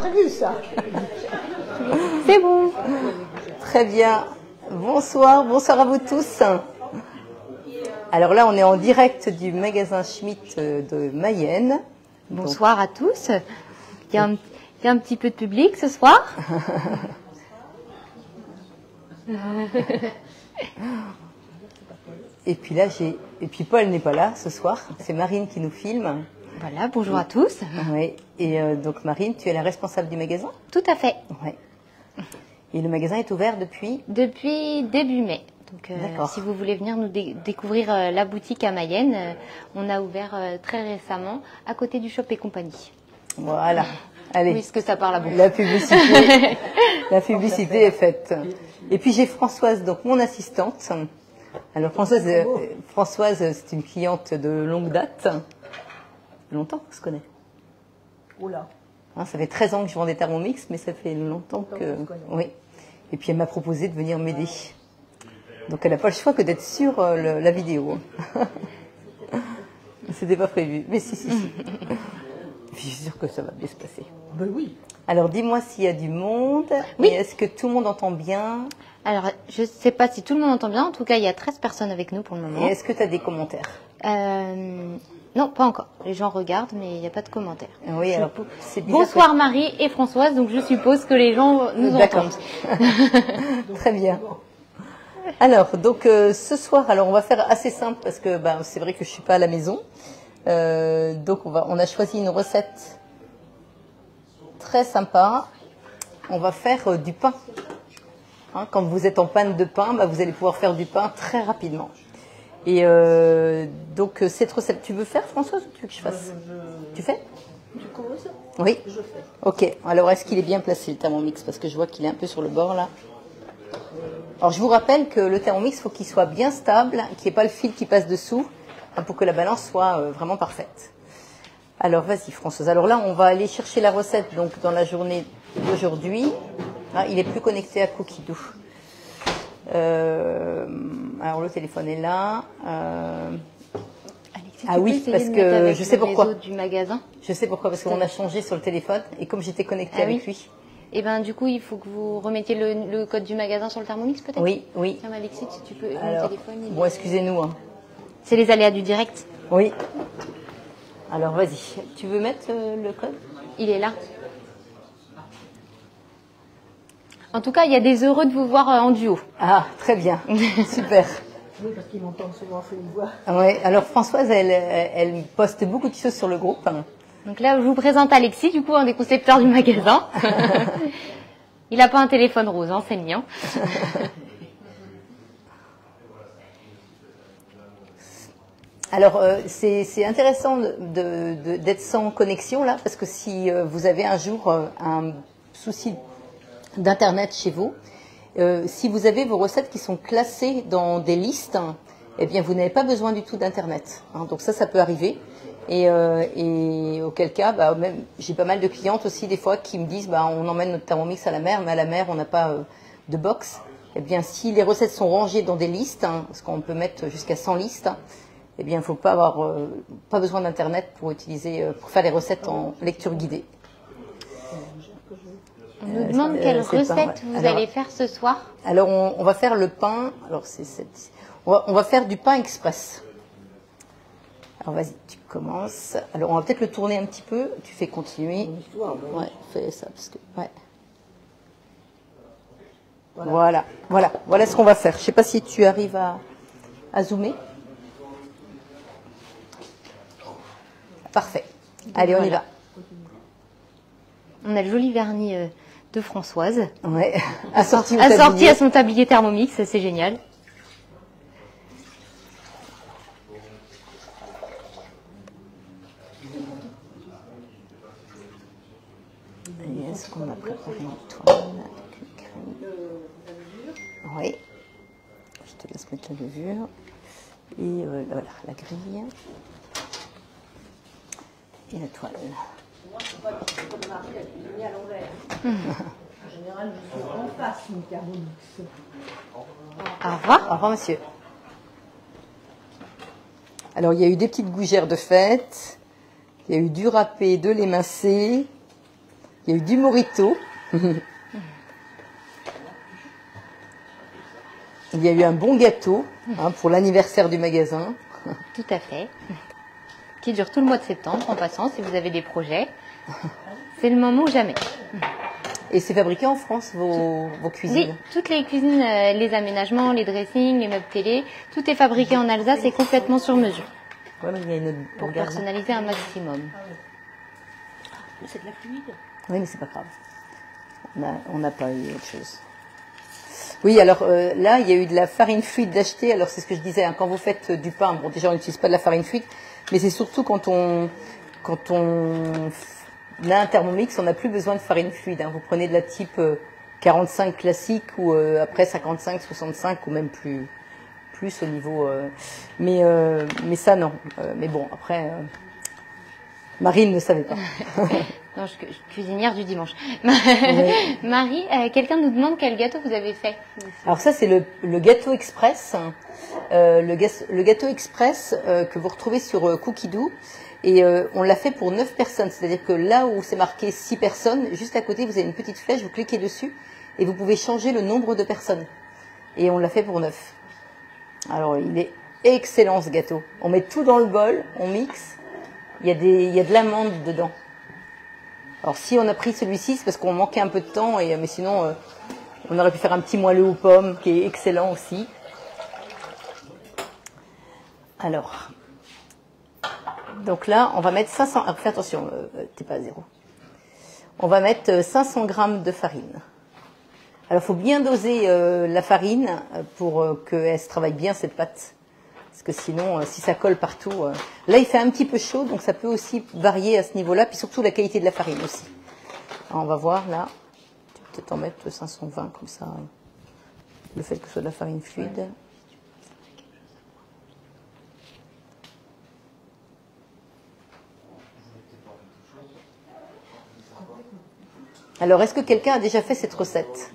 Prévu ça. C'est bon. Très bien. Bonsoir, bonsoir à vous tous. Alors là, on est en direct du magasin Schmitt de Mayenne. Bonsoir à tous. Il y a un petit peu de public ce soir. Et puis là, et puis Paul n'est pas là ce soir. C'est Marine qui nous filme. Voilà, bonjour à tous. Oui. Et donc Marine, tu es la responsable du magasin? Tout à fait. Oui. Et le magasin est ouvert depuis? Depuis début mai. Donc, si vous voulez venir nous découvrir la boutique à Mayenne, on a ouvert très récemment à côté du Shop et Compagnie. Voilà. Allez. Oui, parce que ça parle à beaucoup. La publicité est faite. Et puis j'ai Françoise, donc mon assistante. Alors Françoise, c'est une cliente de longue date. Longtemps qu'on se connaît. Oula. Hein, ça fait 13 ans que je vends des Thermomix, mais ça fait longtemps que... Oui. Et puis elle m'a proposé de venir m'aider. Donc elle n'a pas le choix que d'être sur la vidéo. C'était pas prévu, mais si. Puis je suis sûre que ça va bien se passer. Ben oui. Alors dis-moi s'il y a du monde. Oui. Et est-ce que tout le monde entend bien? Alors, je ne sais pas si tout le monde entend bien. En tout cas, il y a 13 personnes avec nous pour le moment. Et est-ce que tu as des commentaires? Non, pas encore. Les gens regardent, mais il n'y a pas de commentaires. Oui, alors c'est bizarre. Bonsoir Marie et Françoise, donc je suppose que les gens nous entendent. Très bien. Alors, donc ce soir, alors on va faire assez simple parce que c'est vrai que je suis pas à la maison. Donc on a choisi une recette très sympa. On va faire du pain. Hein, quand vous êtes en panne de pain, vous allez pouvoir faire du pain très rapidement. Et donc cette recette, tu veux faire Françoise ou tu veux que je fasse? Tu fais? Tu commences? Oui. Je fais. Ok. Alors est-ce qu'il est bien placé le Thermomix? Parce que je vois qu'il est un peu sur le bord là. Alors je vous rappelle que le Thermomix, il faut qu'il soit bien stable, qu'il n'y ait pas le fil qui passe dessous, pour que la balance soit vraiment parfaite. Alors vas-y Françoise. Alors là, on va aller chercher la recette donc dans la journée d'aujourd'hui. Ah, il est plus connecté à Cookidoo. Alors le téléphone est là. Ah oui, parce que je sais pourquoi. Du magasin. Je sais pourquoi, parce qu'on a changé sur le téléphone et comme j'étais connectée avec lui. Et du coup, il faut que vous remettiez le code du magasin sur le Thermomix peut-être? Oui, oui. Tiens Alexis, si tu peux, Alors, mon téléphone. bon, excusez-nous. Hein. C'est les aléas du direct. Oui. Alors vas-y, tu veux mettre le code? Il est là. En tout cas, il y a des heureux de vous voir en duo. Ah, très bien. Super. Oui, parce qu'ils m'entendent souvent faire une voix. Oui, alors Françoise, elle poste beaucoup de choses sur le groupe. Donc là, je vous présente Alexis, du coup, un des concepteurs du magasin. Il n'a pas un téléphone rose, hein, c'est le mien. Alors, c'est intéressant d'être sans connexion là, parce que si vous avez un jour un souci d'Internet chez vous, si vous avez vos recettes qui sont classées dans des listes, eh bien, vous n'avez pas besoin du tout d'Internet. Hein, donc ça peut arriver. Et auquel cas, même j'ai pas mal de clientes aussi des fois qui me disent, on emmène notre Thermomix à la mer, mais à la mer, on n'a pas de box. Eh bien, si les recettes sont rangées dans des listes, parce qu'on peut mettre jusqu'à 100 listes, eh bien, il ne faut pas avoir pas besoin d'Internet pour faire les recettes en lecture guidée. On nous demande quelle recette vous allez faire ce soir. Alors, on va faire le pain. Alors, on va faire du pain express. Alors, vas-y, tu commences. Alors, on va peut-être le tourner un petit peu. Tu fais continuer. Ouais, fais ça parce que. Ouais. Voilà ce qu'on va faire. Je ne sais pas si tu arrives à zoomer. Parfait. Allez, on y va. On a le joli vernis de Françoise. Ouais. Assorti à son tablier Thermomix, c'est génial. Et est-ce qu'on a préparé une toile avec une crème? Oui. Je te laisse mettre la levure. Et voilà, la grille. Et la toile. Moi, je ne sais pas si c'est comme Marie, elle cuisine à l'envers. En général, je suis en face du Thermomix. Au revoir. Au revoir, monsieur. Alors, il y a eu des petites gougères de fête. Il y a eu du râpé, de l'émincé. Il y a eu du mojito. Il y a eu un bon gâteau pour l'anniversaire du magasin. Tout à fait. Qui dure tout le mois de septembre, en passant, si vous avez des projets. C'est le moment ou jamais. Et c'est fabriqué en France, vos cuisines? Oui, toutes les cuisines, les aménagements, les dressings, les meubles télé, tout est fabriqué en Alsace et complètement sur mesure. Ouais, mais il y a une... Pour personnaliser un maximum. C'est de la fluide. Oui, mais c'est pas grave. On n'a pas eu autre chose. Oui, alors là, il y a eu de la farine fluide d'acheter. Alors c'est ce que je disais, quand vous faites du pain, bon déjà on n'utilise pas de la farine fluide, mais c'est surtout quand on a un Thermomix, on n'a plus besoin de farine fluide. Vous prenez de la type 45 classique ou après 55, 65 ou même plus au niveau. Mais ça non. Mais bon, après, Marine ne savait pas. Non, je suis cuisinière du dimanche. Marie, quelqu'un nous demande quel gâteau vous avez fait. Alors ça, c'est le gâteau express. Le gâteau express que vous retrouvez sur Cookidoo. Et on l'a fait pour 9 personnes. C'est-à-dire que là où c'est marqué 6 personnes, juste à côté, vous avez une petite flèche, vous cliquez dessus et vous pouvez changer le nombre de personnes. Et on l'a fait pour 9. Alors, il est excellent ce gâteau. On met tout dans le bol, on mixe. Il y a de l'amande dedans. Alors si on a pris celui-ci, c'est parce qu'on manquait un peu de temps, mais sinon on aurait pu faire un petit moelleux aux pommes qui est excellent aussi. Alors, donc là on va mettre 500, fais attention, t'es pas à zéro. On va mettre 500 grammes de farine. Alors il faut bien doser la farine pour qu'elle se travaille bien cette pâte. Parce que sinon, si ça colle partout... Là, il fait un petit peu chaud, donc ça peut aussi varier à ce niveau-là. Puis surtout, la qualité de la farine aussi. Alors, on va voir, là. Tu peux peut-être en mettre 520, comme ça. Le fait que ce soit de la farine fluide. Alors, est-ce que quelqu'un a déjà fait cette recette ?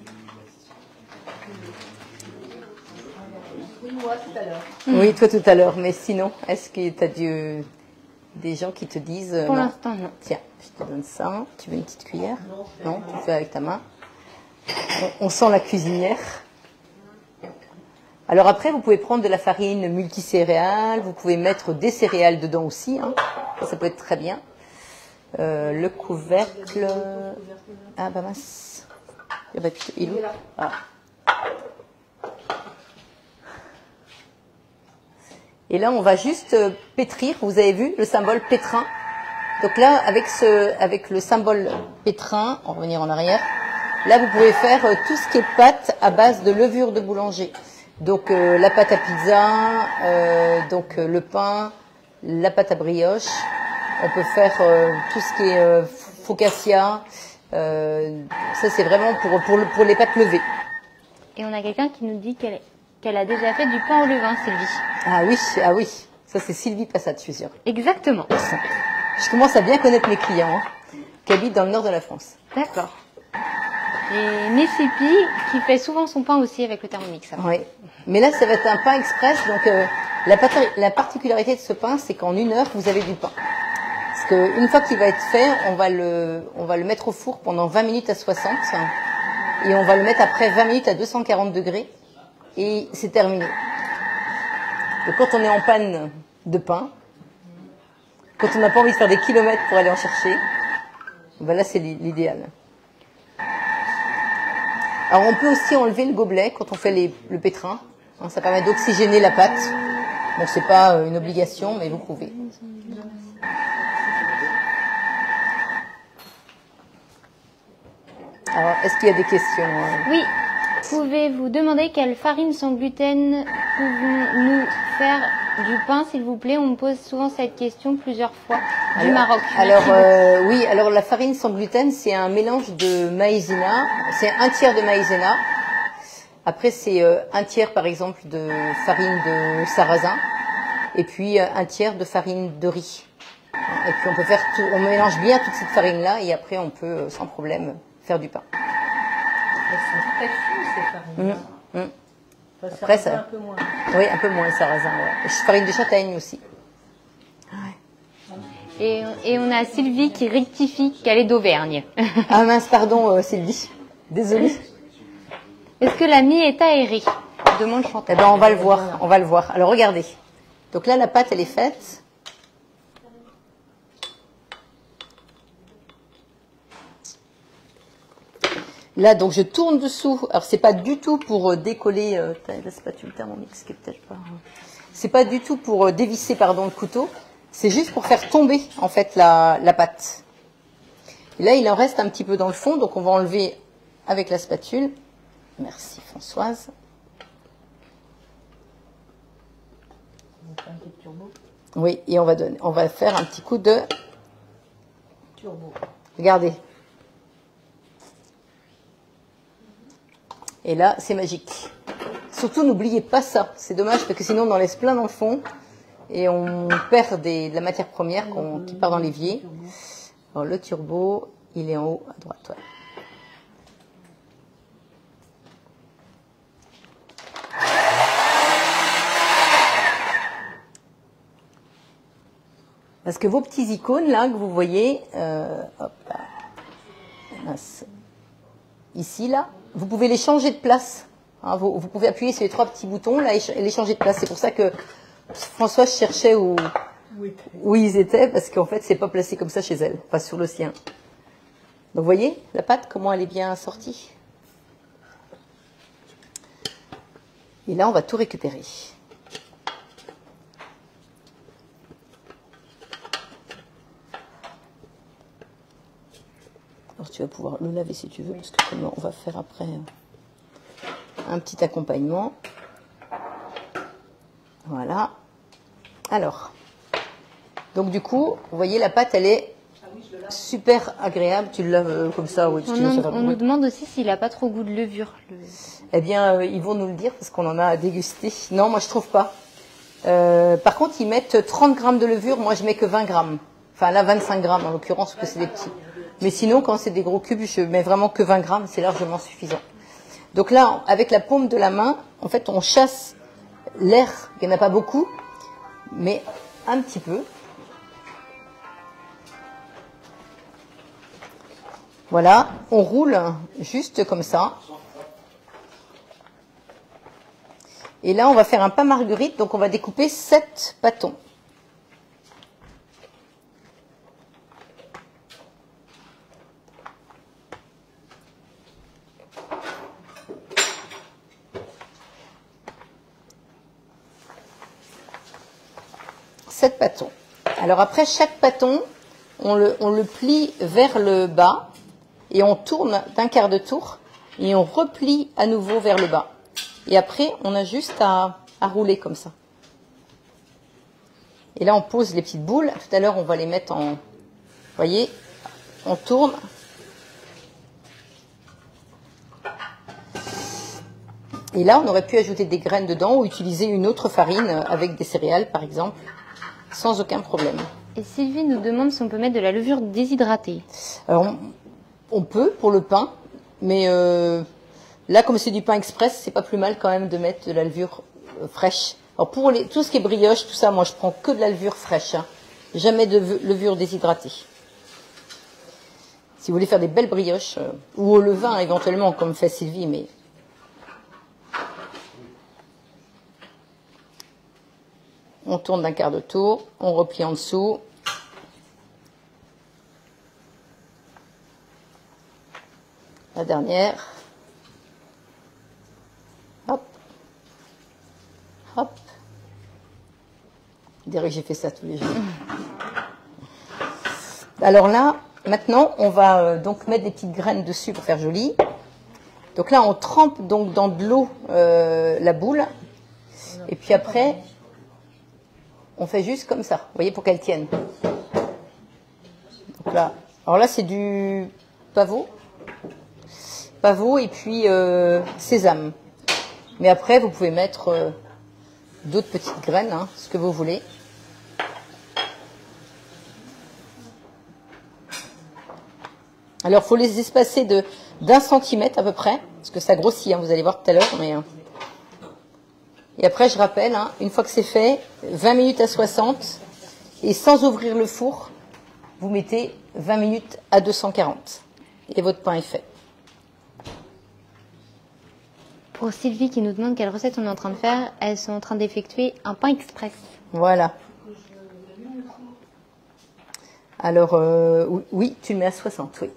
Moi, tout à l'heure. Oui, toi tout à l'heure. Mais sinon, est-ce que tu as des gens qui te disent... Pour non. l'instant, non. Tiens, je te donne ça. Tu veux une petite cuillère? Non, tu fais avec ta main. On sent la cuisinière. Alors après, vous pouvez prendre de la farine multicéréales. Vous pouvez mettre des céréales dedans aussi. Ça peut être très bien. Le couvercle... Ah, bah mince. Il est où? Ah. Et là, on va juste pétrir. Vous avez vu le symbole pétrin. Donc là, avec le symbole pétrin, on va revenir en arrière. Là, vous pouvez faire tout ce qui est pâte à base de levure de boulanger. Donc la pâte à pizza, donc le pain, la pâte à brioche. On peut faire tout ce qui est focaccia. Ça, c'est vraiment pour les pâtes levées. Et on a quelqu'un qui nous dit qu'elle a déjà fait du pain au levain, Sylvie. Ah oui. Ça, c'est Sylvie Passat, je suis sûre. Exactement. Je commence à bien connaître mes clients qui habitent dans le nord de la France. D'accord. Et Mississippi qui fait souvent son pain aussi avec le Thermomix. Oui. Mais là, ça va être un pain express. Donc, la particularité de ce pain, c'est qu'en 1 heure, vous avez du pain. Parce qu'une fois qu'il va être fait, on va le mettre au four pendant 20 minutes à 60. Et on va le mettre après 20 minutes à 240 degrés. Et c'est terminé. Donc, quand on est en panne de pain, quand on n'a pas envie de faire des kilomètres pour aller en chercher, ben là, c'est l'idéal. Alors, on peut aussi enlever le gobelet quand on fait le pétrin. Ça permet d'oxygéner la pâte. Bon, c'est pas une obligation, mais vous pouvez. Alors, est-ce qu'il y a des questions? Oui. Pouvez-vous demander quelle farine sans gluten pouvons-nous faire du pain, s'il vous plaît? On me pose souvent cette question plusieurs fois du Maroc. Alors, oui, alors la farine sans gluten, c'est un mélange de maïzena. C'est un tiers de maïzena. Après, c'est un tiers, par exemple, de farine de sarrasin. Et puis, un tiers de farine de riz. Et puis, on peut faire tout, on mélange bien toute cette farine-là et après, on peut, sans problème, faire du pain. Elles sont très fines, ces farines-là. Enfin, Après, ça... un peu moins. Oui, un peu moins le sarrasin. Ouais. Farine de châtaigne aussi. Ouais. Et on a Sylvie qui rectifie qu'elle est d'Auvergne. Ah mince, pardon Sylvie. Désolée. Est-ce que la mie est aérée? Demande Chantal. Eh ben, on va le voir, on va le voir. Alors, regardez. Donc là, la pâte, elle est faite. Là, donc, je tourne dessous. Alors, c'est pas du tout pour décoller la spatule Thermomix, qui est peut-être pas... C'est pas du tout pour dévisser, pardon, le couteau. C'est juste pour faire tomber, en fait, la pâte. Et là, il en reste un petit peu dans le fond, donc on va enlever avec la spatule. Merci, Françoise. Un petit turbo. Oui, et on va faire un petit coup de Turbo. Regardez. Et là, c'est magique. Surtout, n'oubliez pas ça. C'est dommage parce que sinon, on en laisse plein dans le fond et on perd de la matière première qui part dans l'évier. Alors, le turbo, il est en haut à droite. Ouais. Parce que vos petits icônes, là, que vous voyez, hop, là, ici, là, vous pouvez les changer de place. Hein, vous pouvez appuyer sur les 3 petits boutons, là, et les changer de place. C'est pour ça que François cherchait où ils étaient, parce qu'en fait, c'est pas placé comme ça chez elle, pas sur le sien. Donc, vous voyez, la pâte, comment elle est bien sortie. Et là, on va tout récupérer. Alors, tu vas pouvoir le laver si tu veux, parce que on va faire après un petit accompagnement. Voilà. Alors, donc du coup, vous voyez, la pâte, elle est super agréable. Tu le laves comme ça, oui. On nous demande aussi s'il n'a pas trop goût de levure. Eh bien, ils vont nous le dire, parce qu'on en a dégusté. Non, moi, je trouve pas. Par contre, ils mettent 30 grammes de levure. Moi, je mets que 20 grammes. Enfin, là, 25 grammes, en l'occurrence, parce que c'est des petits. Mais sinon, quand c'est des gros cubes, je mets vraiment que 20 grammes, c'est largement suffisant. Donc là, avec la paume de la main, en fait, on chasse l'air. Il n'y en a pas beaucoup, mais un petit peu. Voilà, on roule juste comme ça. Et là, on va faire un pain marguerite, donc on va découper 7 bâtons. Bâtons. Alors après chaque bâton, on le plie vers le bas et on tourne d'un quart de tour et on replie à nouveau vers le bas. Et après, on a juste à rouler comme ça. Et là, on pose les petites boules. Tout à l'heure, on va les mettre en... Vous voyez, on tourne. Et là, on aurait pu ajouter des graines dedans ou utiliser une autre farine avec des céréales, par exemple. Sans aucun problème. Et Sylvie nous demande si on peut mettre de la levure déshydratée. Alors, on peut pour le pain, mais là, comme c'est du pain express, c'est pas plus mal quand même de mettre de la levure fraîche. Alors, pour tout ce qui est brioche, tout ça, moi, je prends que de la levure fraîche. Hein. Jamais de levure déshydratée. Si vous voulez faire des belles brioches, ou au levain éventuellement, comme fait Sylvie, mais... On tourne d'un quart de tour, on replie en dessous. La dernière. Hop. Hop. Je dirais que j'ai fait ça tous les jours. Alors là, maintenant, on va donc mettre des petites graines dessus pour faire joli. Donc là, on trempe donc dans de l'eau la boule. Et puis après... On fait juste comme ça, vous voyez, pour qu'elle tienne. Donc là, alors là, c'est du pavot. Pavot et puis sésame. Mais après, vous pouvez mettre d'autres petites graines, hein, ce que vous voulez. Alors, il faut les espacer d'1 centimètre à peu près, parce que ça grossit, hein, vous allez voir tout à l'heure, mais... Et après, je rappelle, hein, une fois que c'est fait, 20 minutes à 60, et sans ouvrir le four, vous mettez 20 minutes à 240 et votre pain est fait. Pour Sylvie qui nous demande quelle recette on est en train de faire, elles sont en train d'effectuer un pain express. Voilà. Alors, oui, tu le mets à 60, oui.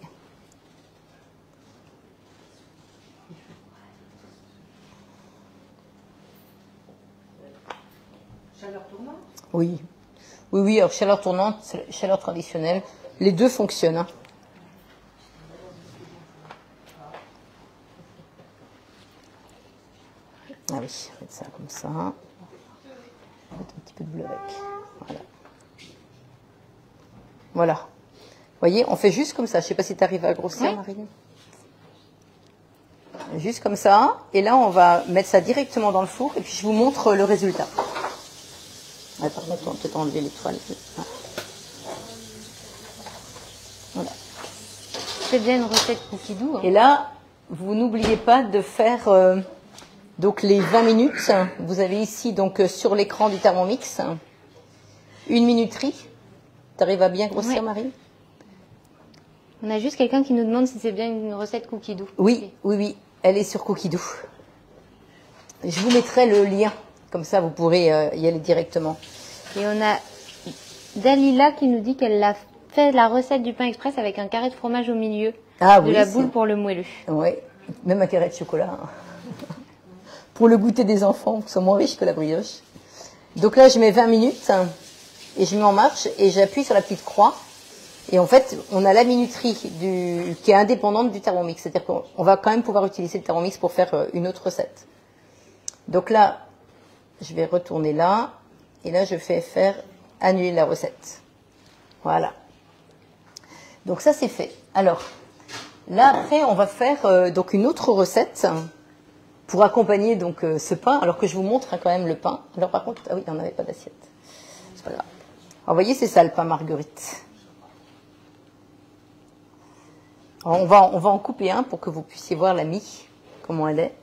Chaleur tournante? Oui. Oui, oui, alors chaleur tournante, chaleur traditionnelle. Les deux fonctionnent. Hein. Ah oui, on va mettre ça comme ça. On va mettre un petit peu de bleu avec. Voilà. Voilà. Vous voyez, on fait juste comme ça. Je ne sais pas si tu arrives à grossir, Oui. Marine. Juste comme ça. Et là, on va mettre ça directement dans le four. Et puis, je vous montre le résultat. Attends, on va peut-être enlever l'étoile. Voilà. C'est bien une recette cookie doux. Hein. Et là, vous n'oubliez pas de faire donc les 20 minutes. Vous avez ici donc sur l'écran du Thermomix une minuterie. Tu arrives à bien grossir, Ouais. Marie? On a juste quelqu'un qui nous demande si c'est bien une recette cookie doux. Oui, oui, oui. Elle est sur Cookie Doux. Je vous mettrai le lien. Comme ça, vous pourrez y aller directement. Et on a Dalila qui nous dit qu'elle a fait la recette du pain express avec un carré de fromage au milieu. Ah de oui, la c'est- boule pour le moelleux. Oui, même un carré de chocolat. Pour le goûter des enfants, qui sont moins riches que la brioche. Donc là, je mets 20 minutes et je mets en marche et j'appuie sur la petite croix. Et en fait, on a la minuterie qui est indépendante du Thermomix. C'est-à-dire qu'on va quand même pouvoir utiliser le Thermomix pour faire une autre recette. Donc là, je vais retourner là. Et là, je fais faire annuler la recette. Voilà. Donc ça, c'est fait. Alors, là, après, on va faire donc une autre recette pour accompagner donc ce pain. Alors que je vous montre quand même le pain. Alors par contre, ah oui, on n'avait pas d'assiette. C'est pas grave. Alors, vous voyez, c'est ça le pain marguerite. Alors, on va en couper un pour que vous puissiez voir la mie, comment elle est.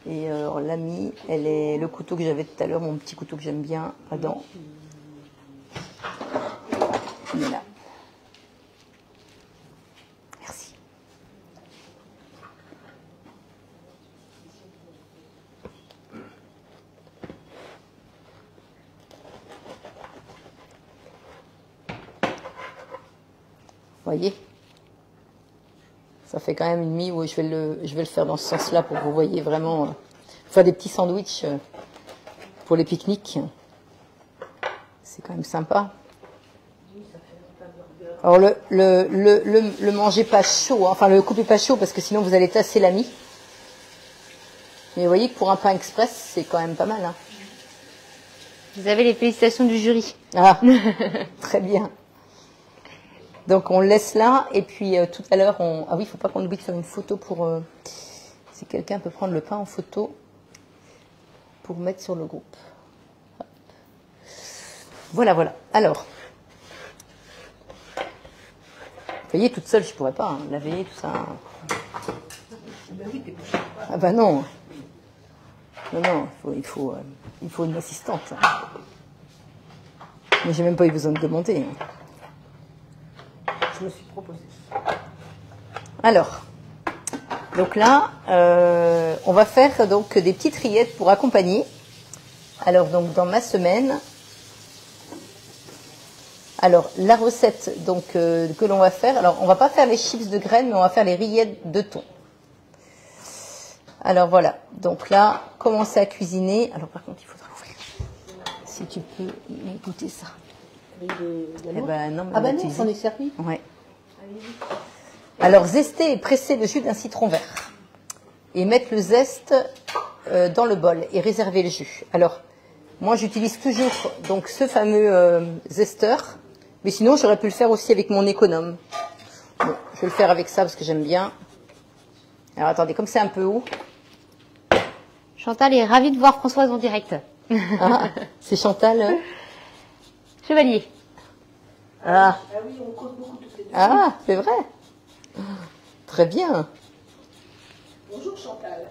Et la mie, elle est le couteau que j'avais tout à l'heure, mon petit couteau que j'aime bien, Adam. Il est là. Merci. Voyez, ça fait quand même une mie où je vais le faire dans ce sens-là pour que vous voyez vraiment faire des petits sandwichs pour les pique-niques. C'est quand même sympa. Alors le mangez pas chaud, hein. Enfin le coupez pas chaud parce que sinon vous allez tasser la mie. Mais vous voyez que pour un pain express, c'est quand même pas mal. Hein. Vous avez les félicitations du jury. Ah, très bien. Donc on le laisse là et puis tout à l'heure ah oui, il faut pas qu'on oublie de faire une photo pour si quelqu'un peut prendre le pain en photo pour mettre sur le groupe. Hop. Voilà, voilà. Alors, vous voyez, toute seule, je pourrais pas laver tout ça. Ah bah non. Non, non, il faut une assistante. Mais j'ai même pas eu besoin de demander. Je me suis proposé. Alors, donc là, on va faire donc des petites rillettes pour accompagner. Alors donc dans ma semaine, alors la recette donc que l'on va faire. Alors on va pas faire les chips de graines, mais on va faire les rillettes de thon. Alors voilà. Donc là, commencer à cuisiner. Alors par contre, il faudra ouvrir. Si tu peux goûter ça. Eh ben non, mais Ah on va ben non, utiliser. s'en est servi. Ouais. Alors, zester et presser le jus d'un citron vert. Et mettre le zeste dans le bol et réserver le jus. Alors, moi, j'utilise toujours donc ce fameux zesteur. Mais sinon, j'aurais pu le faire aussi avec mon économe. Bon, je vais le faire avec ça parce que j'aime bien. Alors, attendez, comme c'est un peu haut. Chantal est ravie de voir Françoise en direct. Ah, c'est Chantal. Chevalier. Ah, Ah oui, on compte beaucoup toutes les deux. ah, c'est vrai. Très bien. Bonjour Chantal.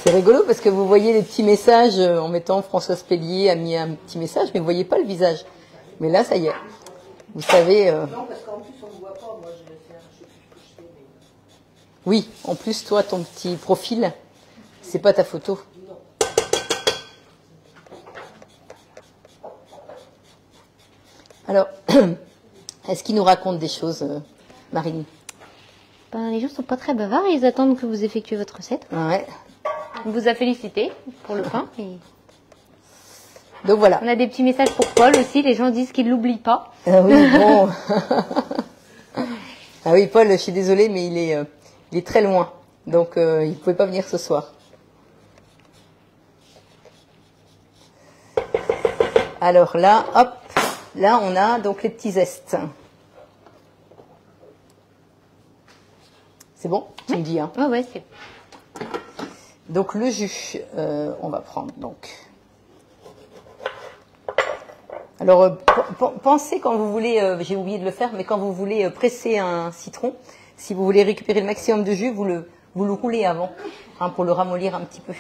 C'est rigolo parce que vous voyez les petits messages en mettant Françoise Pellier a mis un petit message, mais vous voyez pas le visage. Mais là, ça y est. Vous savez... Non, parce qu'en plus, on ne voit pas. Moi, je sais pas ce que je fais. Mais... Oui, en plus, toi, ton petit profil, c'est pas ta photo. Non. Alors, est-ce qu'il nous raconte des choses, Marine? Ben, les gens sont pas très bavards, ils attendent que vous effectuez votre recette. Ouais. On vous a félicité pour le pain. Et Donc voilà. on a des petits messages pour Paul aussi, les gens disent qu'ils l'oublient pas. Ah oui, bon. Ah oui, Paul, je suis désolée, mais il est très loin. Donc, il ne pouvait pas venir ce soir. Alors là, hop, là, on a donc les petits zestes. C'est bon? Tu me dis, hein? Ouais, c'est... Donc, le jus, on va prendre, donc... Alors, pensez quand vous voulez, j'ai oublié de le faire, mais quand vous voulez presser un citron, si vous voulez récupérer le maximum de jus, vous le roulez avant, hein, pour le ramollir un petit peu.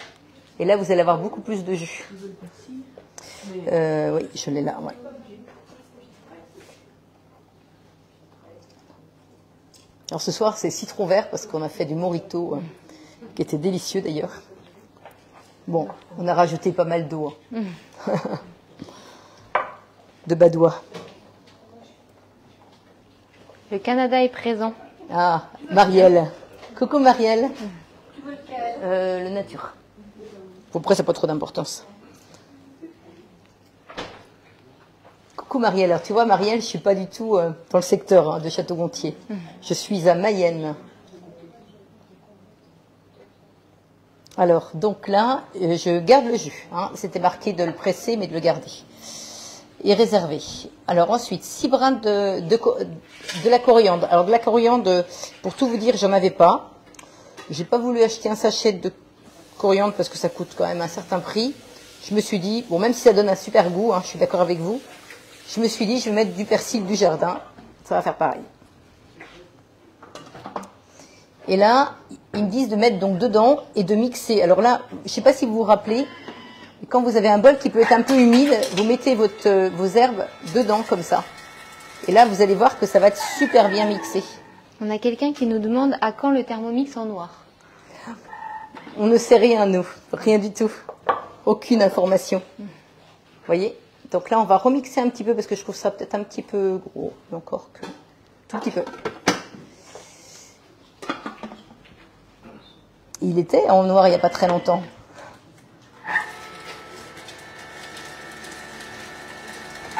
Et là, vous allez avoir beaucoup plus de jus. Oui, je l'ai là, ouais. Alors ce soir, c'est citron vert parce qu'on a fait du morito, qui était délicieux d'ailleurs. Bon, on a rajouté pas mal d'eau. Hein. De badois. Le Canada est présent. Ah, Marielle. Coucou Marielle. Le nature. Bon, après, ça n'a pas trop d'importance. Coucou Marielle. Alors, tu vois, Marielle, je ne suis pas du tout dans le secteur de Château-Gontier. Je suis à Mayenne. Alors, donc là, je garde le jus. Hein. C'était marqué de le presser, mais de le garder. Et réservé. Alors ensuite, 6 brins de la coriandre. Alors de la coriandre, pour tout vous dire, j'en avais pas. J'ai pas voulu acheter un sachet de coriandre parce que ça coûte quand même un certain prix. Je me suis dit, bon, même si ça donne un super goût, hein, je suis d'accord avec vous, je me suis dit, je vais mettre du persil du jardin. Ça va faire pareil. Et là, ils me disent de mettre donc dedans et de mixer. Alors là, je sais pas si vous vous rappelez, quand vous avez un bol qui peut être un peu humide, vous mettez vos herbes dedans comme ça. Et là, vous allez voir que ça va être super bien mixé. On a quelqu'un qui nous demande à quand le Thermomix en noir. On ne sait rien, nous. Rien du tout. Aucune information. Vous voyez? Donc là, on va remixer un petit peu parce que je trouve ça peut-être un petit peu gros. Encore que... Tout petit peu. Il était en noir il n'y a pas très longtemps.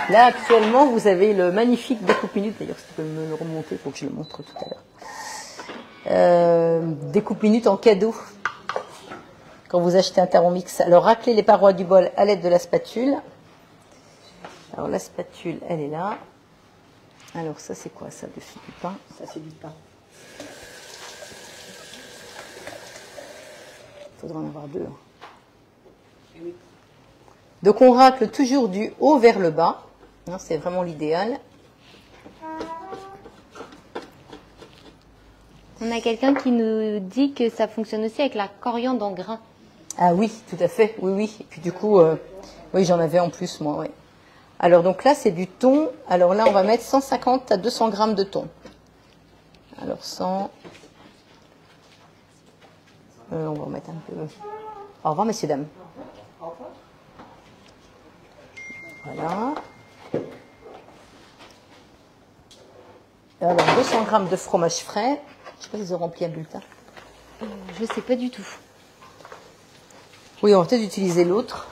Là, actuellement, vous avez le magnifique découpe-minute. D'ailleurs, si tu peux me le remonter, il faut que je le montre tout à l'heure. Découpe-minute en cadeau. Quand vous achetez un Thermomix. Alors, raclez les parois du bol à l'aide de la spatule. Alors, la spatule, elle est là. Alors, ça, c'est quoi ça dessus du pain? Ça, c'est du pain. Il faudra en avoir deux. Oui. Donc, on racle toujours du haut vers le bas. C'est vraiment l'idéal. On a quelqu'un qui nous dit que ça fonctionne aussi avec la coriandre en grains. Ah oui, tout à fait. Oui, oui. Et puis du coup, oui, j'en avais en plus, moi, oui. Alors, donc là, c'est du thon. Alors là, on va mettre 150 à 200 grammes de thon. Alors, 100... on va remettre un peu... Au revoir, messieurs, dames. Voilà. Alors, 200 grammes de fromage frais. Je ne sais pas s'ils ont rempli un bulletin. Je ne sais pas du tout. Oui, on va peut-être utiliser l'autre.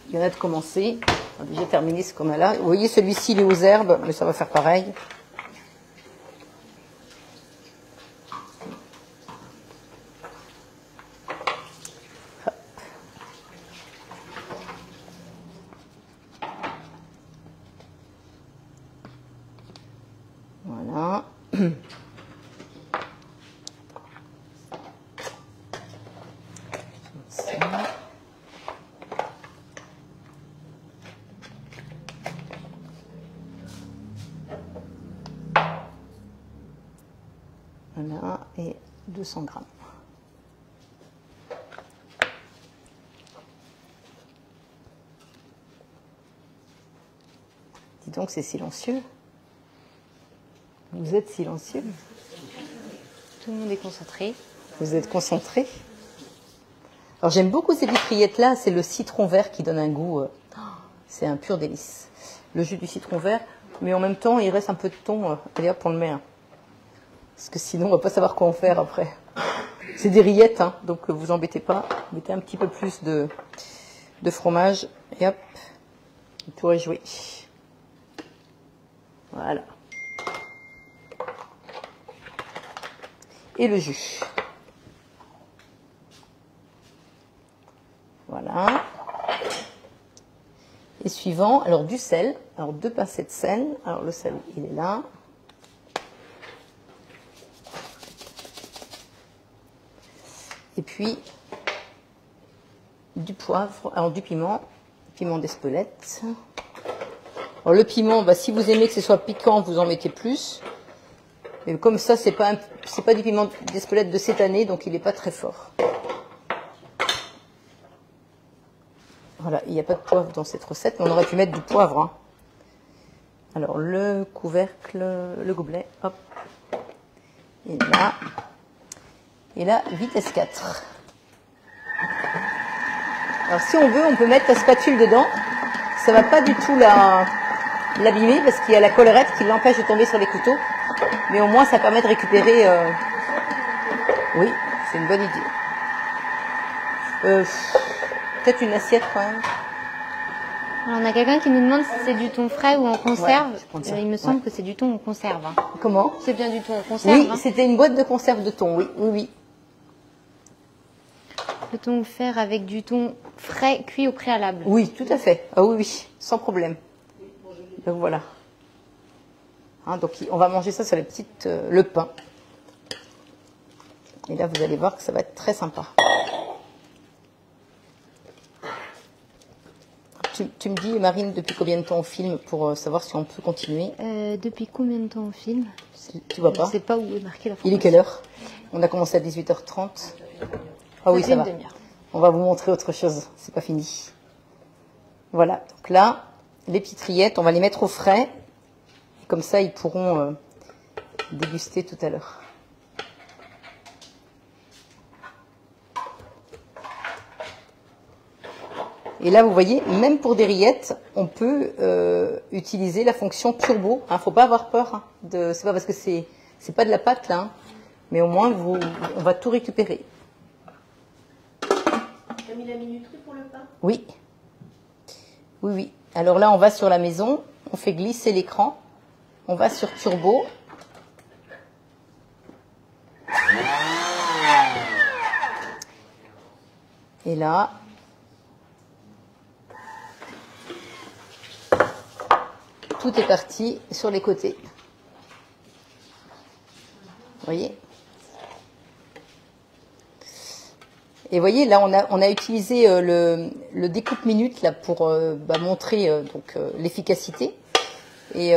Il y en a de commencer. On va déjà terminer ce qu'on a là. Vous voyez, celui-ci, il est aux herbes, mais ça va faire pareil. Voilà. Voilà, et 200 grammes. Dis donc, c'est silencieux. Vous êtes silencieux. Tout le monde est concentré. Vous êtes concentré. Alors j'aime beaucoup ces vitrillettes-là, c'est le citron vert qui donne un goût, c'est un pur délice. Le jus du citron vert, mais en même temps il reste un peu de thon, allez hop on le met. Hein. Parce que sinon on va pas savoir quoi en faire après. C'est des rillettes, hein, donc vous embêtez pas, mettez un petit peu plus de fromage et hop, vous pourrez jouer. Voilà. Et le jus. Voilà. Et suivant, alors du sel. Alors 2 pincées de sel. Alors le sel, il est là. Et puis du poivre, alors du piment d'Espelette. Alors le piment, bah, si vous aimez que ce soit piquant, vous en mettez plus. Mais comme ça, c'est pas du piment d'Espelette de cette année, donc il n'est pas très fort. Voilà, il n'y a pas de poivre dans cette recette, mais on aurait pu mettre du poivre. Hein. Alors, le couvercle, le gobelet, hop. Et là, vitesse 4. Alors, si on veut, on peut mettre la spatule dedans. Ça ne va pas du tout l'abîmer, parce qu'il y a la collerette qui l'empêche de tomber sur les couteaux. Mais au moins, ça permet de récupérer... Oui, c'est une bonne idée. Peut-être une assiette quand même. Alors, on a quelqu'un qui nous demande si c'est du thon frais ou en conserve. Ouais, Il me semble que c'est du thon en conserve. Hein. Comment? C'est bien du thon en conserve. Oui, hein. c'était une boîte de conserve de thon, oui, oui, oui. Peut-on faire avec du thon frais cuit au préalable? Oui, tout à fait. Ah oui, oui, sans problème. Donc voilà. Hein, donc on va manger ça sur le pain. Et là, vous allez voir que ça va être très sympa. Tu me dis, Marine, depuis combien de temps on filme pour savoir si on peut continuer? Depuis combien de temps on filme? Tu vois pas? Je ne sais pas où est marqué la Il est quelle heure? On a commencé à 18h30. Ah oui, ça va. On va vous montrer autre chose. C'est pas fini. Voilà. Donc là, les petites rillettes, on va les mettre au frais. Comme ça, ils pourront déguster tout à l'heure. Et là, vous voyez, même pour des rillettes, on peut utiliser la fonction turbo. Il ne faut pas avoir peur. Hein, c'est pas parce que c'est pas de la pâte là, hein, mais au moins on va tout récupérer. Tu as mis la minuterie pour le pain? Oui. Oui, oui. Alors là, on va sur la maison, on fait glisser l'écran, on va sur turbo. Et là, tout est parti sur les côtés. Vous voyez? Et vous voyez, là, on a utilisé le découpe minute là, pour montrer l'efficacité. Et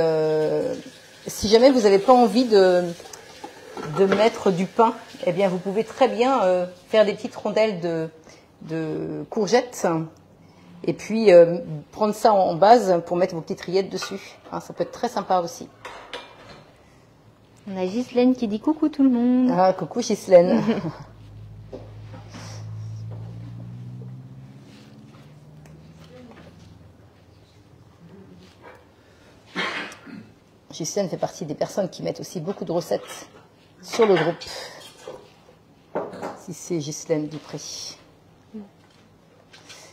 si jamais vous n'avez pas envie de mettre du pain, eh bien, vous pouvez très bien faire des petites rondelles de courgettes et puis prendre ça en base pour mettre vos petites rillettes dessus. Hein, ça peut être très sympa aussi. On a Ghislaine qui dit coucou tout le monde. Ah, coucou Ghislaine. Ghislaine fait partie des personnes qui mettent aussi beaucoup de recettes sur le groupe. Si c'est Ghislaine Dupré.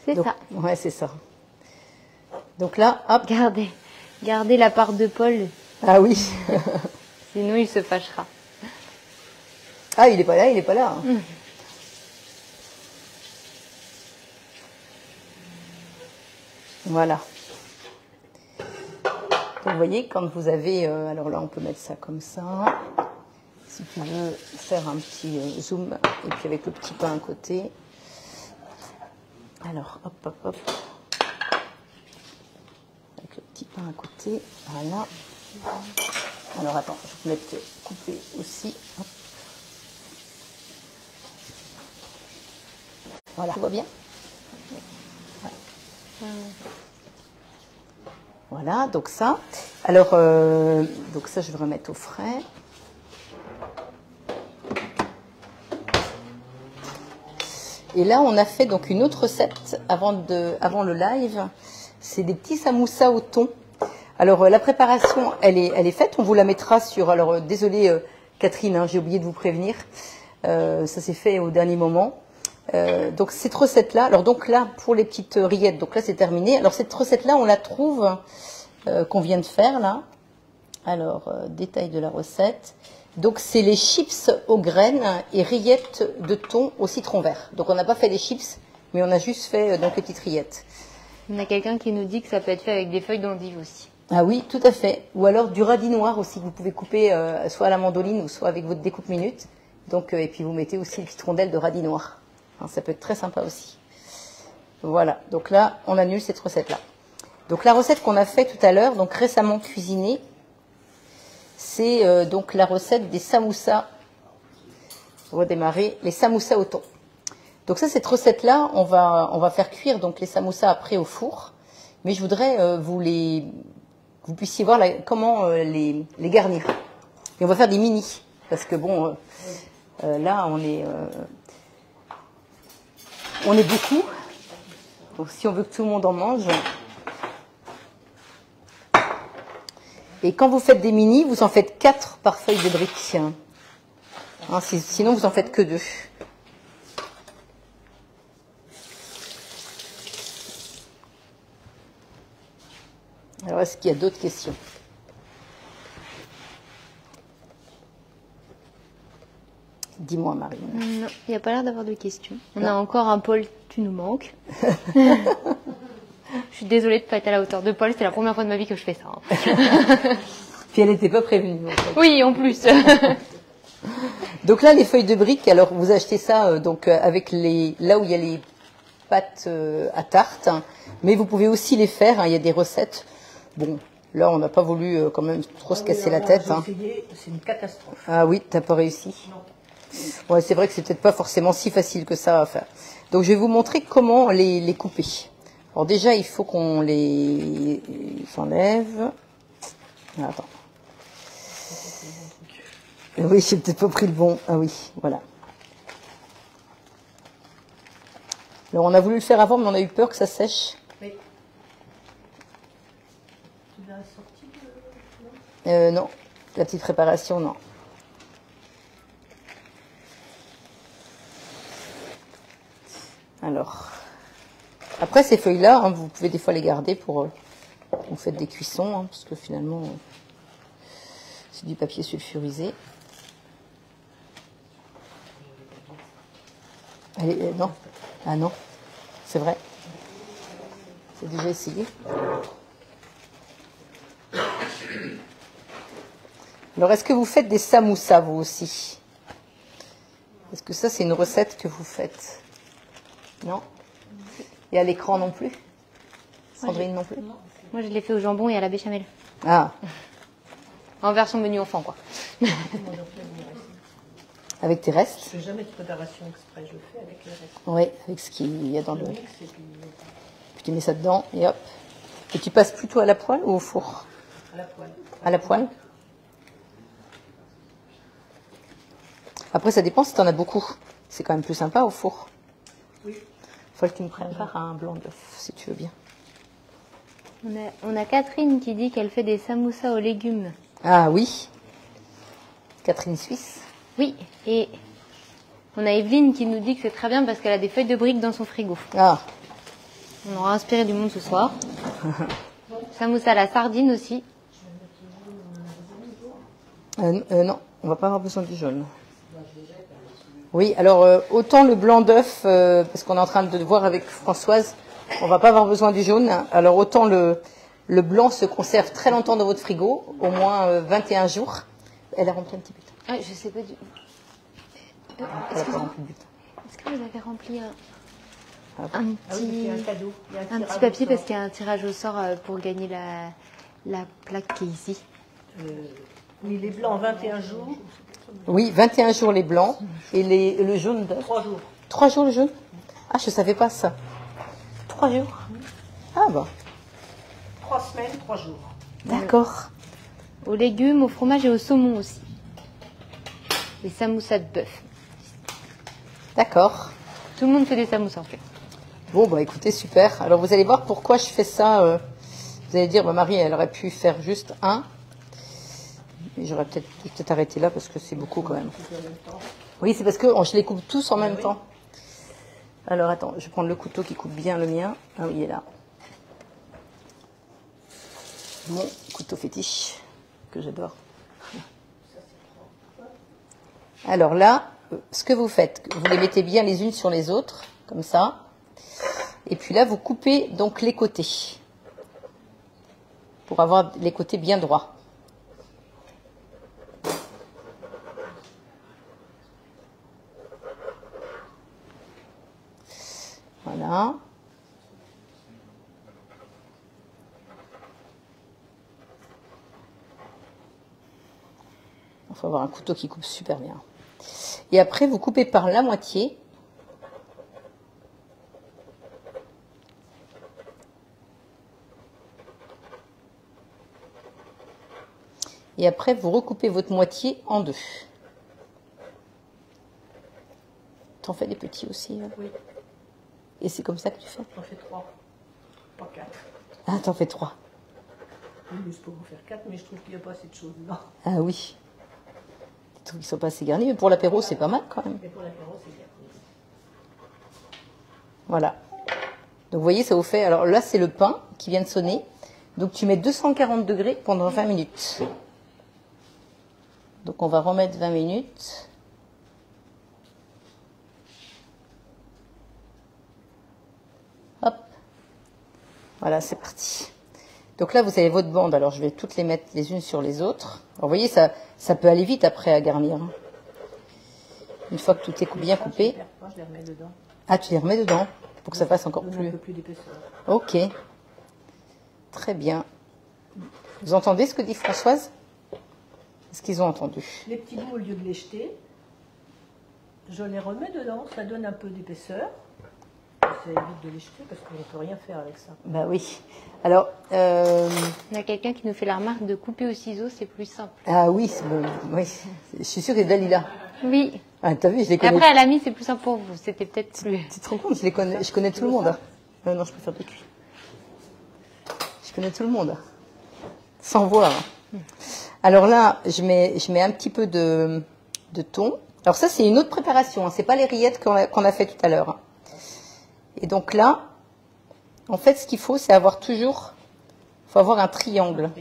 C'est ça. Ouais, c'est ça. Donc là, hop. Gardez la part de Paul. Ah oui. Sinon, il se fâchera. Ah, il est pas là, il est pas là. Voilà. Donc, vous voyez, quand vous avez... alors là, on peut mettre ça comme ça. Si tu veux faire un petit zoom. Et puis avec le petit pain à côté. Alors, hop, hop, hop. Avec le petit pain à côté. Voilà. Alors, attends, je vais mettre couper aussi. Hop. Voilà. Tu vois bien? Ouais. Voilà, donc ça. Alors, donc ça, je vais remettre au frais. Et là, on a fait donc une autre recette avant le live. C'est des petits samoussas au thon. Alors, la préparation, elle est faite. On vous la mettra sur... Alors, désolée, Catherine, hein, j'ai oublié de vous prévenir. Ça s'est fait au dernier moment. Donc, cette recette-là... Alors, donc là, pour les petites rillettes, donc là, c'est terminé. Alors, cette recette-là, on la trouve... qu'on vient de faire, là. Alors, détail de la recette. Donc, c'est les chips aux graines et rillettes de thon au citron vert. Donc, on n'a pas fait les chips, mais on a juste fait donc les petites rillettes. On a quelqu'un qui nous dit que ça peut être fait avec des feuilles d'endive aussi. Ah oui, tout à fait. Ou alors du radis noir aussi, que vous pouvez couper soit à la mandoline ou soit avec votre découpe minute. Donc, et puis, vous mettez aussi une petite rondelle de radis noir. Hein, ça peut être très sympa aussi. Voilà. Donc là, on annule cette recette-là. Donc, la recette qu'on a fait tout à l'heure, donc récemment cuisinée, c'est donc la recette des samoussas. Redémarrer les samoussas au thon. Donc ça, cette recette-là, on va faire cuire donc les samoussas après au four. Mais je voudrais vous puissiez voir comment les garnir. Et on va faire des mini, parce que bon, là on est beaucoup. Donc si on veut que tout le monde en mange. Et quand vous faites des mini, vous en faites 4 par feuille de brique. Hein, sinon, vous en faites que 2. Alors, est-ce qu'il y a d'autres questions? Dis-moi, Marine. Non, il n'y a pas l'air d'avoir de questions. On a encore un Paul, tu nous manques. Je suis désolée de ne pas être à la hauteur de Paul, c'est la première fois de ma vie que je fais ça. Hein. Puis elle n'était pas prévenue. En fait. Oui, en plus. Donc là, les feuilles de briques, alors vous achetez ça donc avec là où il y a les pâtes à tarte, hein, mais vous pouvez aussi les faire, hein, il y a des recettes. Bon, là, on n'a pas voulu quand même trop se casser la tête. Hein. C'est une catastrophe. Ah oui, t'as pas réussi. Non. Ouais, c'est vrai que c'est peut-être pas forcément si facile que ça à faire. Donc je vais vous montrer comment les couper. Alors déjà, il faut qu'on les enlève. Attends. Oui, j'ai peut-être pas pris le bon. Ah oui, voilà. Alors on a voulu le faire avant, mais on a eu peur que ça sèche. Oui. Tu l'as sorti Non, la petite préparation, non. Alors, après ces feuilles-là, hein, vous pouvez des fois les garder pour vous faites des cuissons, hein, parce que finalement, c'est du papier sulfurisé. Allez, non, ah non, c'est vrai. J'ai déjà essayé. Alors, est-ce que vous faites des samoussas, vous aussi? Est-ce que ça, c'est une recette que vous faites? Non? Et à l'écran non plus? Sandrine non plus? Moi, je l'ai fait au jambon et à la béchamel. Ah, En version menu enfant, quoi. avec tes restes? Je fais jamais de préparation exprès, je fais avec les restes. Oui, avec ce qu'il y a dans le... Mix et puis Puis tu mets ça dedans et hop. Et tu passes plutôt à la poêle ou au four? à la poêle. À la poêle. Après, ça dépend si tu en as beaucoup. C'est quand même plus sympa au four. Oui. Faudrait que tu me prépares un blanc d'œuf, si tu veux bien. On a Catherine qui dit qu'elle fait des samoussas aux légumes. Ah oui. Catherine Suisse. Oui, et on a Evelyne qui nous dit que c'est très bien parce qu'elle a des feuilles de briques dans son frigo. Ah. On aura inspiré du monde ce soir. Samoussa à la sardine aussi. Non, on va pas avoir besoin du jaune. Oui, alors autant le blanc d'œuf, parce qu'on est en train de voir avec Françoise, on va pas avoir besoin du jaune. Alors autant le blanc se conserve très longtemps dans votre frigo, au moins 21 jours. Elle a rempli un petit bulletin. Ah, je sais pas du... Elle a pas rempli le bulletin. Est-ce que vous avez rempli un Ah oui, petit, c'est un cadeau. Il y a un tirage petit au papier sort. parce qu'il y a un tirage au sort pour gagner la plaque qui est ici. Oui, les blancs, 21 jours, Oui, 21 jours les blancs et le jaune d'œuf. 3 jours. 3 jours le jaune? Ah, je savais pas ça. 3 jours? Ah bah. 3 semaines, 3 jours. D'accord. Aux légumes, au fromage et au saumon aussi. Les samoussas de bœuf. D'accord. Tout le monde fait des samoussas en fait. Bon, bah écoutez, super. Alors vous allez voir pourquoi je fais ça. Vous allez dire, bah, Marie, elle aurait pu faire juste un. Mais j'aurais peut-être arrêté là parce que c'est beaucoup quand même. Oui, c'est parce que je les coupe tous en même temps. Alors attends, je vais prendre le couteau qui coupe bien le mien. Ah oui, il est là. Mon couteau fétiche, que j'adore. Alors là, ce que vous faites, vous les mettez bien les unes sur les autres, comme ça. Et puis là, vous coupez donc les côtés. Pour avoir les côtés bien droits. Voilà. Il faut avoir un couteau qui coupe super bien. Et après, vous coupez par la moitié. Et après, vous recoupez votre moitié en deux. T'en fais des petits aussi, hein? Oui, Et c'est comme ça que tu fais? j'en fais 3. Pas 4. Ah, t'en fais 3. Oui, je peux en faire 4, mais je trouve qu'il n'y a pas assez de choses là. Ah oui. Des trucs qui sont pas assez garnis, mais pour l'apéro, c'est pas mal quand même. Mais pour l'apéro, c'est bien. Voilà. Donc vous voyez, ça vous fait... Alors là, c'est le pain qui vient de sonner. Donc tu mets 240 degrés pendant 20 minutes. Donc on va remettre 20 minutes. Hop. Voilà, c'est parti. Donc là, vous avez votre bande. Alors je vais toutes les mettre les unes sur les autres. Alors vous voyez, ça peut aller vite après à garnir, hein. Une fois que tout est bien coupé. Je les remets dedans. Ah, tu les remets dedans pour que ça fasse encore Donne plus. un peu plus d'épaisseur. Ok. Très bien. Vous entendez ce que dit Françoise? Est-ce qu'ils ont entendu? Les petits bouts, au lieu de les jeter, je les remets dedans. Ça donne un peu d'épaisseur. Ça évite de les jeter parce qu'on ne peut rien faire avec ça. Bah oui. Alors, Il y a quelqu'un qui nous fait la remarque de couper au ciseau, c'est plus simple. ah oui, oui. Je suis sûre que c'est Dalila. Oui. Ah, t'as vu, je les Et connais. après, à la mi, c'est plus simple pour vous. C'était peut-être plus. Tu te rends compte, je connais tout le monde. Non, je préfère des cuits. Je connais tout le monde. Sans voir. Alors là, je mets un petit peu de thon. Alors ça, c'est une autre préparation, hein. C'est pas les rillettes qu'on a fait tout à l'heure, hein. Et donc là, en fait, ce qu'il faut, c'est avoir toujours... Il faut avoir un triangle.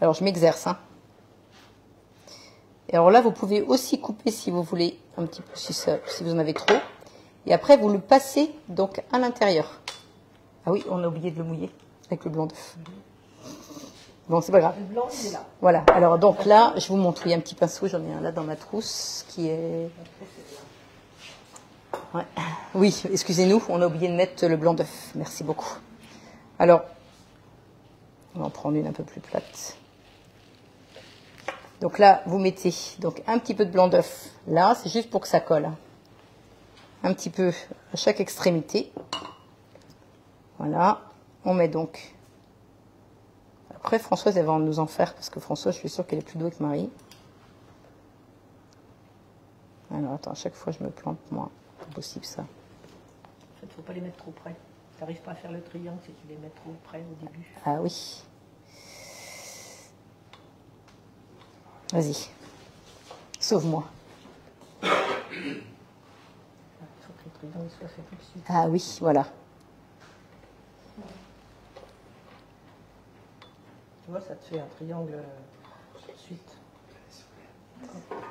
Alors, je m'exerce, hein. Et alors là, vous pouvez aussi couper si vous voulez, un petit peu, si vous en avez trop. Et après, vous le passez donc à l'intérieur. Ah oui, on a oublié de le mouiller avec le blanc d'œuf. Bon, c'est pas grave. Le blanc, il est là. Voilà. Alors donc là, je vous montre, il y a un petit pinceau, j'en ai un là dans ma trousse qui est... Ouais. Oui, excusez-nous, on a oublié de mettre le blanc d'œuf. Merci beaucoup. Alors, on va en prendre une un peu plus plate. Donc là, vous mettez donc un petit peu de blanc d'œuf. Là, c'est juste pour que ça colle. Un petit peu à chaque extrémité. Voilà. On met donc... Après, Françoise, elle va nous en faire, parce que Françoise, je suis sûre qu'elle est plus douée que Marie. Alors, attends, à chaque fois, je me plante, moi. C'est pas possible, ça. En fait, il ne faut pas les mettre trop près. Tu n'arrives pas à faire le triangle si tu les mets trop près au début. Ah oui. Vas-y. Sauve-moi. Il faut que le triangle soit fait tout de suite. Ah oui, voilà. Tu vois, ça te fait un triangle tout de suite.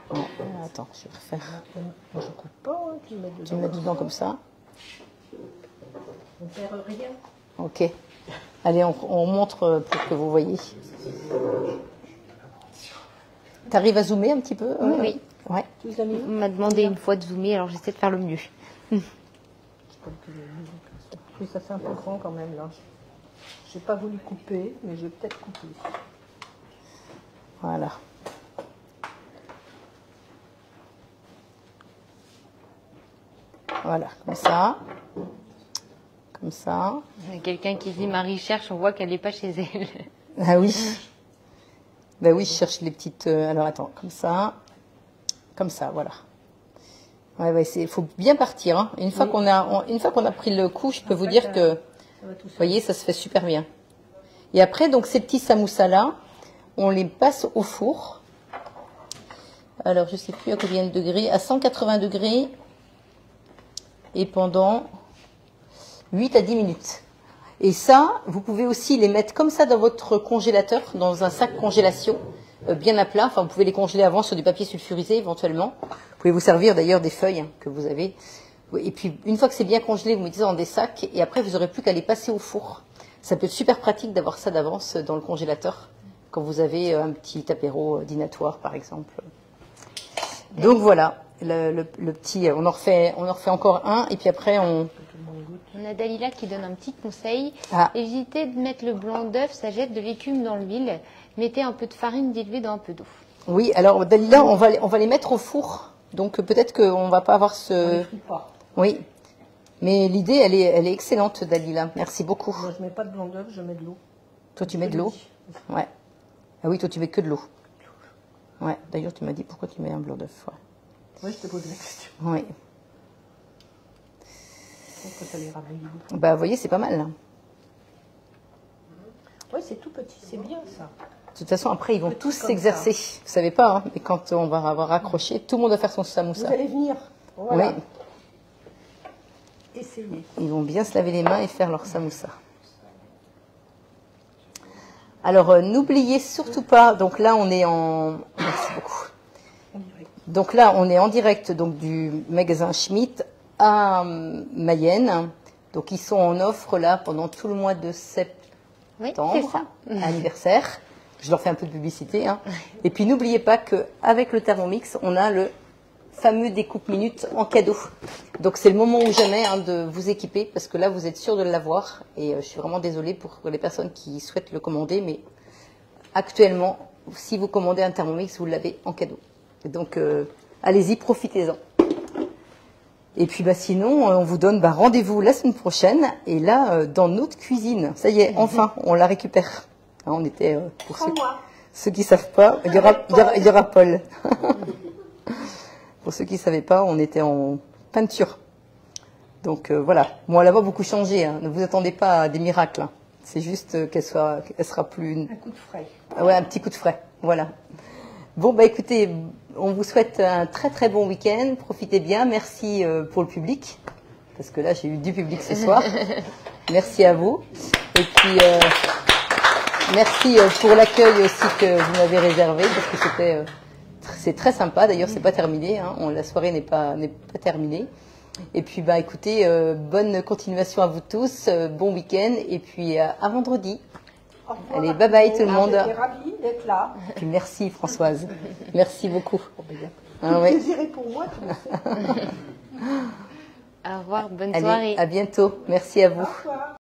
Bon, attends, je vais refaire. Moi, je ne coupe pas, hein, tu le mets dedans. Tu me mets dedans comme ça. On ne perd rien. Ok. Allez, on montre pour que vous voyez. T'arrives à zoomer un petit peu? Oui. Ouais. Tu les as mis On m'a demandé une fois de zoomer, alors j'essaie de faire le mieux. Oui, ça fait un peu grand quand même, là. Je n'ai pas voulu couper, mais je vais peut-être couper. Voilà. Voilà, comme ça. Comme ça. Il y a quelqu'un qui dit Marie cherche, on voit qu'elle n'est pas chez elle. Ah oui. Ben oui, je cherche les petites... alors attends, comme ça. Comme ça, voilà. Ouais, il faut bien partir. Hein. Une fois qu'on a pris le coup, je peux vous dire que... Vous voyez, ça se fait super bien. Et après, donc, ces petits samoussas-là, on les passe au four. Alors, je ne sais plus à combien de degrés. À 180 degrés. Et pendant 8 à 10 minutes. Et ça, vous pouvez aussi les mettre comme ça dans votre congélateur, dans un sac congélation, bien à plat. Enfin, vous pouvez les congeler avant sur du papier sulfurisé, éventuellement. Vous pouvez vous servir d'ailleurs des feuilles que vous avez. Et puis, une fois que c'est bien congelé, vous mettez ça dans des sacs. Et après, vous n'aurez plus qu'à les passer au four. Ça peut être super pratique d'avoir ça d'avance dans le congélateur, quand vous avez un petit apéro dînatoire, par exemple. Donc voilà, le petit, on en refait encore un. Et puis après, on a Dalila qui donne un petit conseil. Ah. Évitez de mettre le blanc d'œuf, ça jette de l'écume dans l'huile. Mettez un peu de farine diluée dans un peu d'eau. Oui, alors Dalila, on va les mettre au four. Donc peut-être qu'on va pas avoir ce... On les frit pas. Oui, mais l'idée, elle est excellente, Dalila. Merci beaucoup. Moi, je mets pas de blanc d'œuf, je mets de l'eau. Toi, tu mets de l'eau? Ouais. Ah oui, toi, tu mets que de l'eau. Ouais, d'ailleurs, tu m'as dit pourquoi tu mets un blanc d'œuf. Ouais. Oui, je te pose la question. Oui. Je trouve que ça les rabouille beaucoup. Bah, vous voyez, c'est pas mal. Hein. Oui, c'est tout petit, c'est bien ça. De toute façon, après, ils vont Petit tous comme s'exercer. ça. Vous savez pas, hein, mais quand on va avoir accroché, tout le monde va faire son samoussa. Vous allez venir. Voilà. Oui. Essayez. Ils vont bien se laver les mains et faire leur samoussa. Alors, n'oubliez surtout pas, donc là, on est en... Merci beaucoup. Donc là, on est en direct donc, du magasin Schmitt à Mayenne. Donc, ils sont en offre là pendant tout le mois de septembre, oui, c'est ça. Anniversaire. Je leur fais un peu de publicité. Hein. Et puis, n'oubliez pas qu'avec le Thermomix, on a le fameux découpe minutes en cadeau. Donc, c'est le moment ou jamais hein, de vous équiper parce que là, vous êtes sûr de l'avoir. Et je suis vraiment désolée pour les personnes qui souhaitent le commander. Mais actuellement, si vous commandez un Thermomix, vous l'avez en cadeau. Donc, allez-y, profitez-en. Et puis, sinon, on vous donne rendez-vous la semaine prochaine. Et là, dans notre cuisine, ça y est, enfin, on la récupère. Hein, on était, pour ceux qui ne savent pas, il y aura Paul. Pour ceux qui ne savaient pas, on était en peinture. Donc, voilà. Bon, elle n'a pas beaucoup changé. Hein. Ne vous attendez pas à des miracles. Hein. C'est juste qu'elle sera plus... Un coup de frais. Ouais, un petit coup de frais. Voilà. Bon, écoutez, on vous souhaite un très très bon week-end. Profitez bien. Merci pour le public. Parce que là, j'ai eu du public ce soir. Merci à vous. Et puis, merci pour l'accueil aussi que vous m'avez réservé. Parce que c'est très sympa. D'ailleurs, c'est pas terminé. Hein. La soirée n'est pas terminée. Et puis, écoutez, bonne continuation à vous tous. Bon week-end. Et puis, à vendredi. Allez, bye bye tout le monde. J'étais ravie d'être là. Et merci Françoise. Merci beaucoup. Tout plaisir est pour moi, tu le sais. Au revoir, bonne Allez, soirée. à bientôt. Merci à vous. Au revoir.